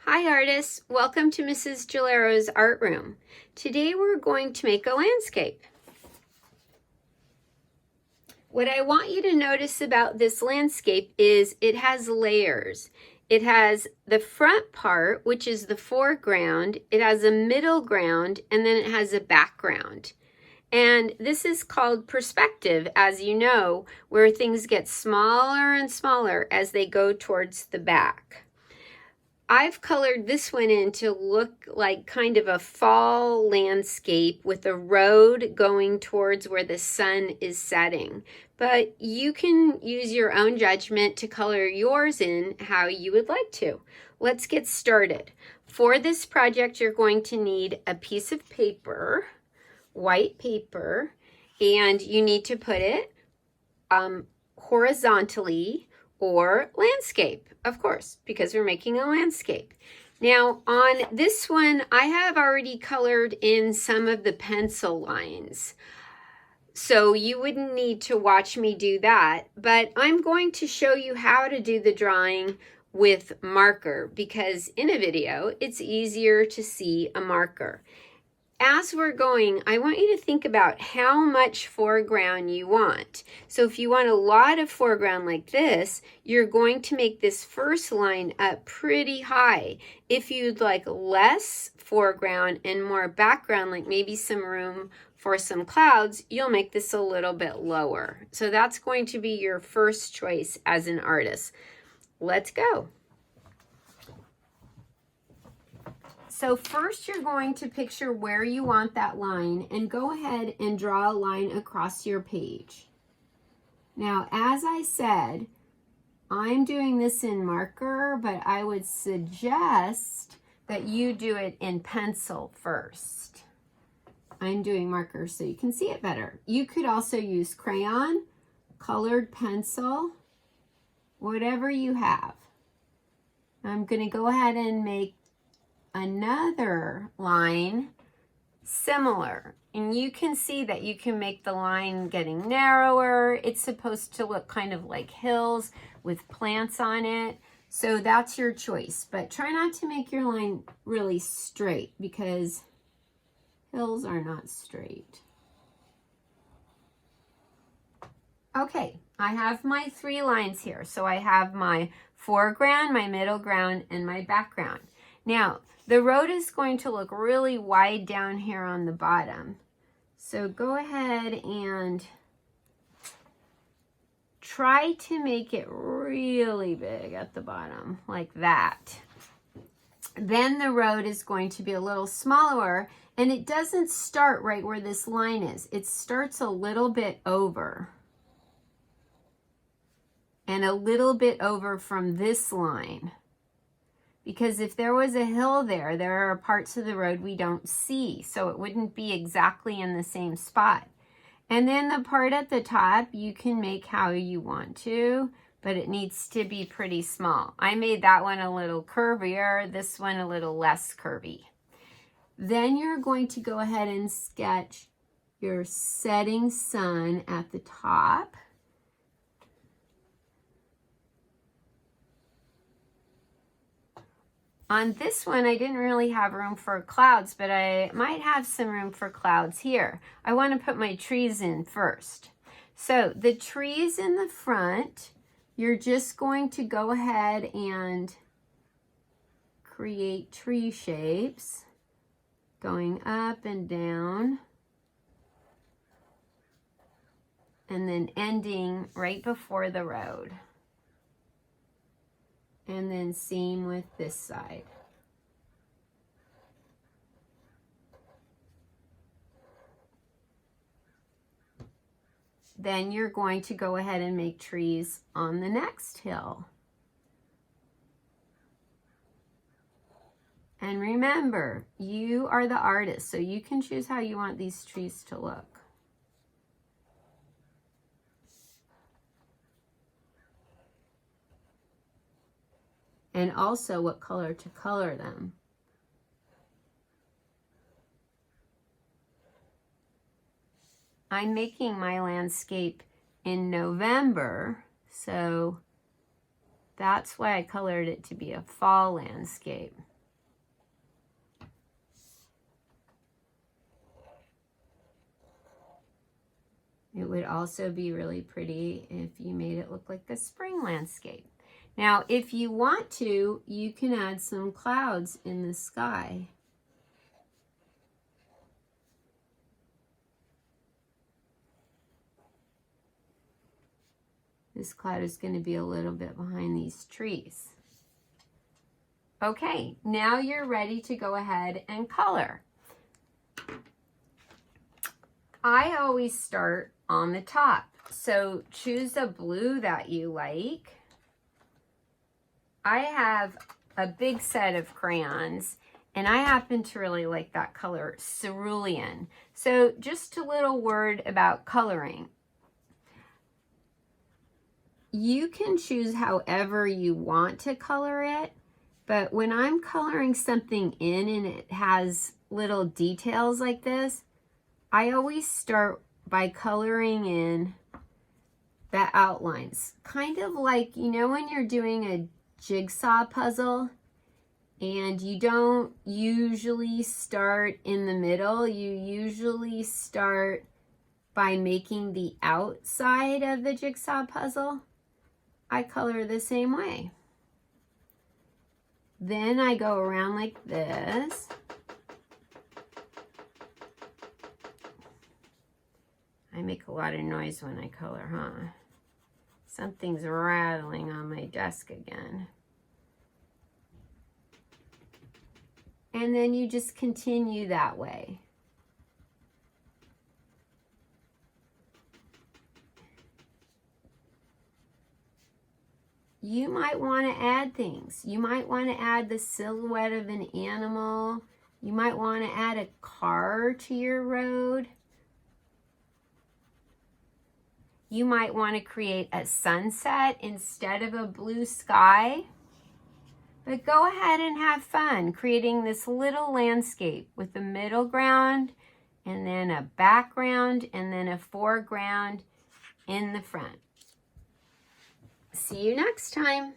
Hi artists, welcome to Mrs. Gelaro's art room. Today we're going to make a landscape. What I want you to notice about this landscape is it has layers. It has the front part, which is the foreground, it has a middle ground, and then it has a background. And this is called perspective, as you know, where things get smaller and smaller as they go towards the back. I've colored this one in to look like kind of a fall landscape with a road going towards where the sun is setting. But you can use your own judgment to color yours in how you would like to. Let's get started. For this project, you're going to need a piece of paper, white paper, and you need to put it horizontally or landscape, of course, because we're making a landscape. Now on this one, I have already colored in some of the pencil lines. So you wouldn't need to watch me do that, but I'm going to show you how to do the drawing with marker because in a video, it's easier to see a marker. As we're going, I want you to think about how much foreground you want. So if you want a lot of foreground like this, you're going to make this first line up pretty high. If you'd like less foreground and more background, like maybe some room for some clouds, you'll make this a little bit lower. So that's going to be your first choice as an artist. Let's go. So first you're going to picture where you want that line and go ahead and draw a line across your page. Now, as I said, I'm doing this in marker, but I would suggest that you do it in pencil first. I'm doing marker so you can see it better. You could also use crayon, colored pencil, whatever you have. I'm going to go ahead and make another line similar, and you can see that you can make the line getting narrower. It's supposed to look kind of like hills with plants on it, so that's your choice, but try not to make your line really straight because hills are not straight. Okay, I have my 3 lines here. So I have my foreground, my middle ground, and my background. Now, the road is going to look really wide down here on the bottom. So go ahead and try to make it really big at the bottom, like that. Then the road is going to be a little smaller, and it doesn't start right where this line is. It starts a little bit over. And a little bit over from this line. Because if there was a hill there, there are parts of the road we don't see, so it wouldn't be exactly in the same spot. And then the part at the top, you can make how you want to, but it needs to be pretty small. I made that one a little curvier, this one a little less curvy. Then you're going to go ahead and sketch your setting sun at the top. On this one, I didn't really have room for clouds, but I might have some room for clouds here. I want to put my trees in first. So the trees in the front, you're just going to go ahead and create tree shapes going up and down and then ending right before the road. And then same with this side. Then you're going to go ahead and make trees on the next hill. And remember, you are the artist, so you can choose how you want these trees to look. And also what color to color them. I'm making my landscape in November, so that's why I colored it to be a fall landscape. It would also be really pretty if you made it look like a spring landscape. Now, if you want to, you can add some clouds in the sky. This cloud is going to be a little bit behind these trees. Okay, now you're ready to go ahead and color. I always start on the top. So choose a blue that you like. I have a big set of crayons, and I happen to really like that color, cerulean. So just a little word about coloring. You can choose however you want to color it, but when I'm coloring something in and it has little details like this, I always start by coloring in the outlines. Kind of like, you know, when you're doing a jigsaw puzzle and you don't usually start in the middle, you usually start by making the outside of the jigsaw puzzle. I color the same way. Then I go around like this. I make a lot of noise when I color, huh? Something's rattling on my desk again. And then you just continue that way. You might want to add things. You might want to add the silhouette of an animal. You might want to add a car to your road. You might want to create a sunset instead of a blue sky. But go ahead and have fun creating this little landscape with a middle ground and then a background and then a foreground in the front. See you next time.